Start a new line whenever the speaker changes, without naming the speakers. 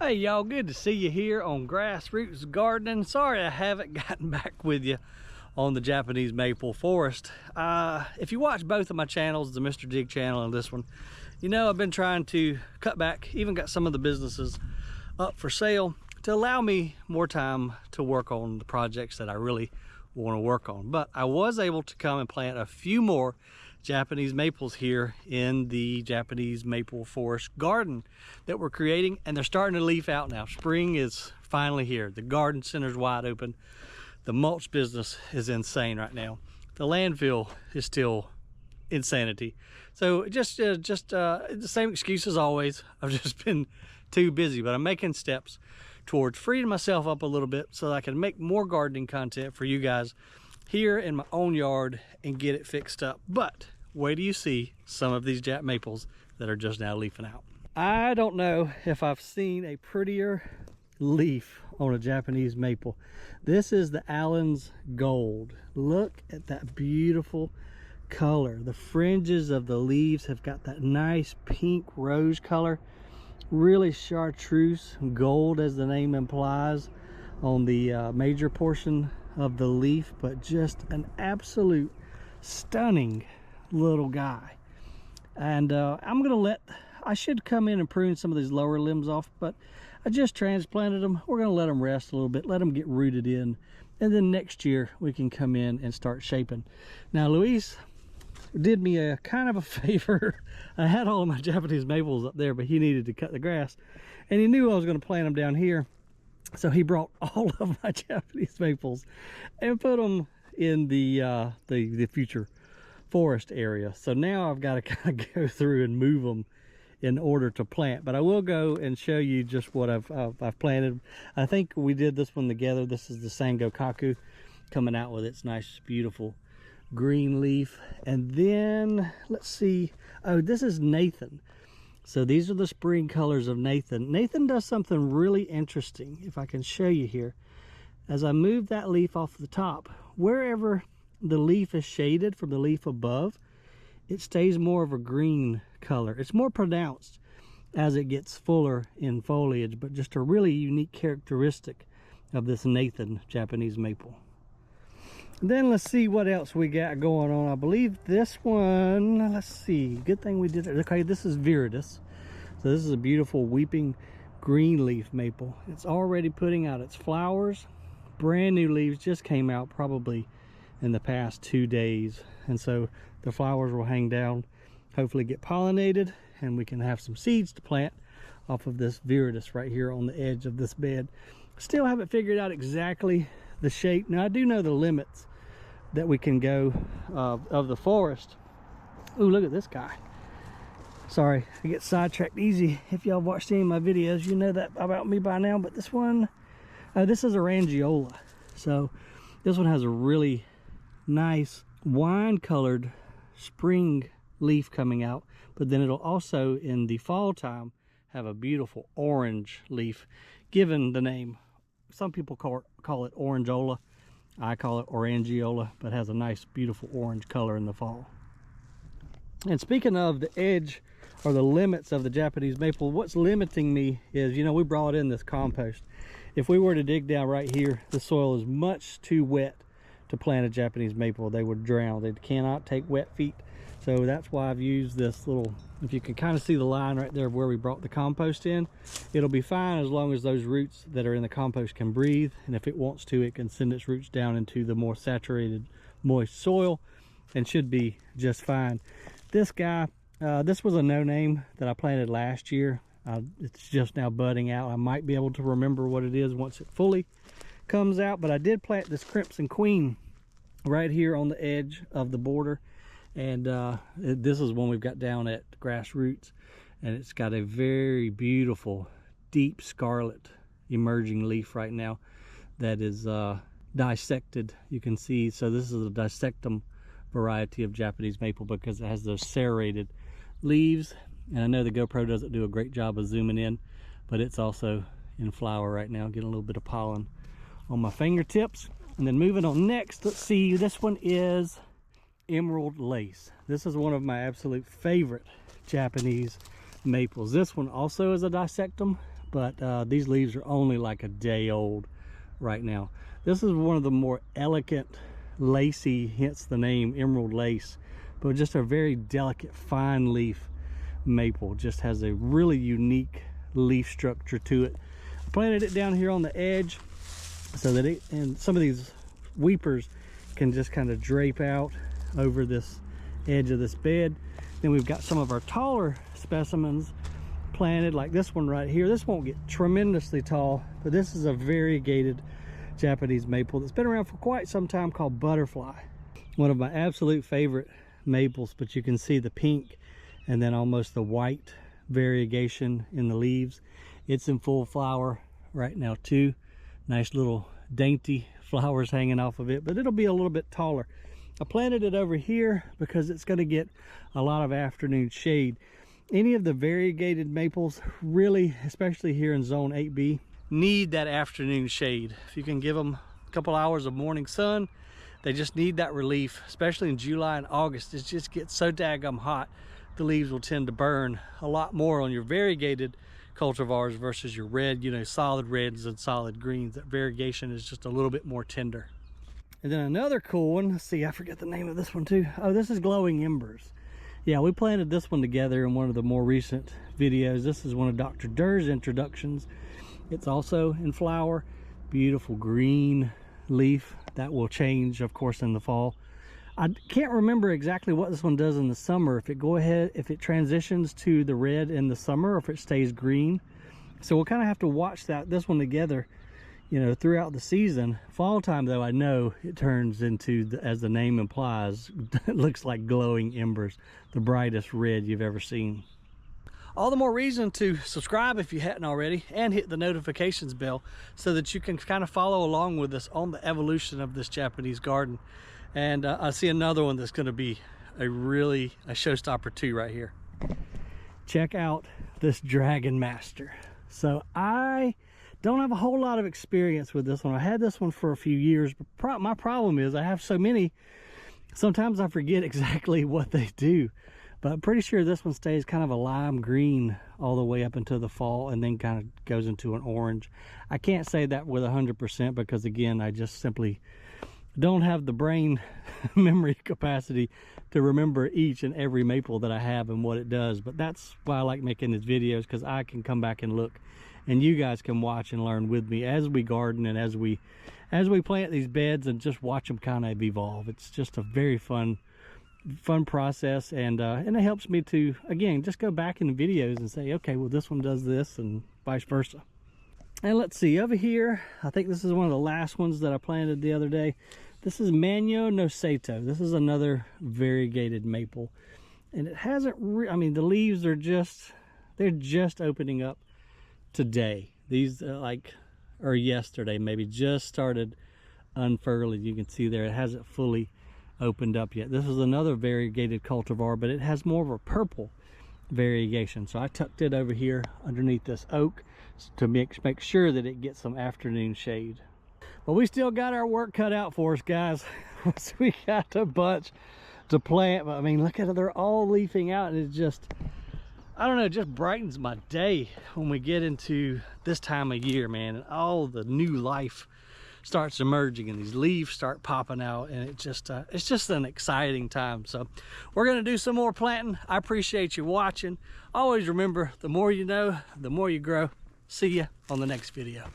Hey y'all, good to see you here on Grassroots Gardening. Sorry I haven't gotten back with you on the Japanese maple forest. If you watch both of my channels, the Mr. Dig channel and this one, you know I've been trying to cut back, even got some of the businesses up for sale to allow me more time to work on the projects that I really want to work on. But I was able to come and plant a few more Japanese maples here in the Japanese maple forest garden that we're creating, and they're starting to leaf out now. Spring is finally here. The garden center's wide open. The mulch business is insane right now. The landfill is still insanity. So just the same excuse as always. I've just been too busy, but I'm making steps towards freeing myself up a little bit so that I can make more gardening content for you guys here in my own yard and get it fixed up. But wait till you see some of these Jap maples that are just now leafing out. I don't know if I've seen a prettier leaf on a Japanese maple. This is the Allen's Gold. Look at that beautiful color. The fringes of the leaves have got that nice pink rose color, really chartreuse gold as the name implies on the major portion of the leaf, but just an absolute stunning little guy. And I should come in and prune some of these lower limbs off, but I just transplanted them. We're going to let them rest a little bit, let them get rooted in, and then next year we can come in and start shaping. Now Luis did me a kind of a favor. I had all of my Japanese maples up there, but he needed to cut the grass, and he knew I was going to plant them down here. So he brought all of my Japanese maples and put them in the future forest area. So now I've got to kind of go through and move them in order to plant. But I will go and show you just what I've planted. I think we did this one together. This is the Sango Kaku coming out with its nice, beautiful green leaf. And then let's see. Oh, this is Nathan. So these are the spring colors of Nathan. Nathan does something really interesting, if I can show you here. As I move that leaf off the top, wherever the leaf is shaded from the leaf above, it stays more of a green color. It's more pronounced as it gets fuller in foliage, but just a really unique characteristic of this Nathan Japanese maple. Then let's see what else we got going on. I believe this one, let's see, good thing we did it. Okay, this is Viridis. So this is a beautiful weeping green leaf maple. It's already putting out its flowers. Brand new leaves just came out probably in the past 2 days. And so the flowers will hang down, hopefully get pollinated, and we can have some seeds to plant off of this Viridis right here on the edge of this bed. Still haven't figured out exactly the shape. Now I do know the limits that we can go of the forest. Ooh, look at this guy. Sorry, I get sidetracked easy. If y'all watched any of my videos, you know that about me by now. But this one, this is Orangiola. So this one has a really nice wine colored spring leaf coming out, but then it'll also in the fall time have a beautiful orange leaf, given the name. Some people call it Orangeola. I call it Orangiola, but has a nice beautiful orange color in the fall. And speaking of the edge or the limits of the Japanese maple, what's limiting me is, you know, we brought in this compost. If we were to dig down right here, the soil is much too wet to plant a Japanese maple. They would drown. They cannot take wet feet. So that's why I've used this little, if you can kind of see the line right there of where we brought the compost in, it'll be fine as long as those roots that are in the compost can breathe. And if it wants to, it can send its roots down into the more saturated, moist soil and should be just fine. This guy, this was a no-name that I planted last year. It's just now budding out. I might be able to remember what it is once it fully comes out, but I did plant this Crimson Queen right here on the edge of the border. And this is one we've got down at Grassroots, and it's got a very beautiful deep scarlet emerging leaf right now that is dissected, you can see. So this is a dissectum variety of Japanese maple because it has those serrated leaves. And I know the GoPro doesn't do a great job of zooming in, but it's also in flower right now, getting a little bit of pollen on my fingertips. And then moving on next, let's see, this one is Emerald Lace. This is one of my absolute favorite Japanese maples. This one also is a dissectum, but these leaves are only like a day old right now. This is one of the more elegant, lacy, hence the name emerald lace, but just a very delicate, fine leaf maple. Just has a really unique leaf structure to it. I planted it down here on the edge so that and some of these weepers can just kind of drape out over this edge of this bed. Then we've got some of our taller specimens planted, like this one right here. This won't get tremendously tall, but this is a variegated Japanese maple that's been around for quite some time, called Butterfly. One of my absolute favorite maples, but you can see the pink and then almost the white variegation in the leaves. It's in full flower right now too. Nice little dainty flowers hanging off of it, but it'll be a little bit taller. I planted it over here because it's going to get a lot of afternoon shade. Any of the variegated maples really, especially here in zone 8B, need that afternoon shade. If you can give them a couple hours of morning sun, they just need that relief, especially in July and August. It just gets so daggum hot, the leaves will tend to burn a lot more on your variegated cultivars versus your red, you know, solid reds and solid greens. That variegation is just a little bit more tender. And then another cool one, let's see, I forget the name of this one too. Oh, this is Glowing Embers. Yeah, we planted this one together in one of the more recent videos. This is one of Dr. Durr's introductions. It's also in flower, beautiful green leaf. That will change, of course, in the fall. I can't remember exactly what this one does in the summer, if it transitions to the red in the summer or if it stays green. So we'll kind of have to watch this one together, you know, throughout the season. Fall time though, I know it turns into, as the name implies, it looks like glowing embers, the brightest red you've ever seen. All the more reason to subscribe if you hadn't already, and hit the notifications bell so that you can kind of follow along with us on the evolution of this Japanese garden. And I see another one that's going to be a showstopper too right here. Check out this Dragon Master. So I don't have a whole lot of experience with this one. I had this one for a few years, but my problem is I have so many, sometimes I forget exactly what they do. But I'm pretty sure this one stays kind of a lime green all the way up into the fall and then kind of goes into an orange. I can't say that with 100% because, again, I just simply don't have the brain memory capacity to remember each and every maple that I have and what it does. But that's why I like making these videos, because I can come back and look, and you guys can watch and learn with me as we garden and as we plant these beds and just watch them kind of evolve. It's just a very fun process, and it helps me to, again, just go back in the videos and say, okay, well, this one does this and vice versa. And let's see, over here, I think this is one of the last ones that I planted the other day. This is Manyo No Sato. This is another variegated maple, and it hasn't I mean, the leaves are they're just opening up today. These or yesterday maybe, just started unfurling. You can see there, it hasn't fully opened up yet. This is another variegated cultivar, but it has more of a purple variegation. So I tucked it over here underneath this oak to make sure that it gets some afternoon shade. But we still got our work cut out for us, guys. We got a bunch to plant, but I mean, look at it, they're all leafing out, and it just, I don't know, it just brightens my day when we get into this time of year, man, and all the new life starts emerging and these leaves start popping out, and it's just an exciting time. So we're going to do some more planting. I appreciate you watching. Always remember, the more you know, the more you grow. See ya on the next video.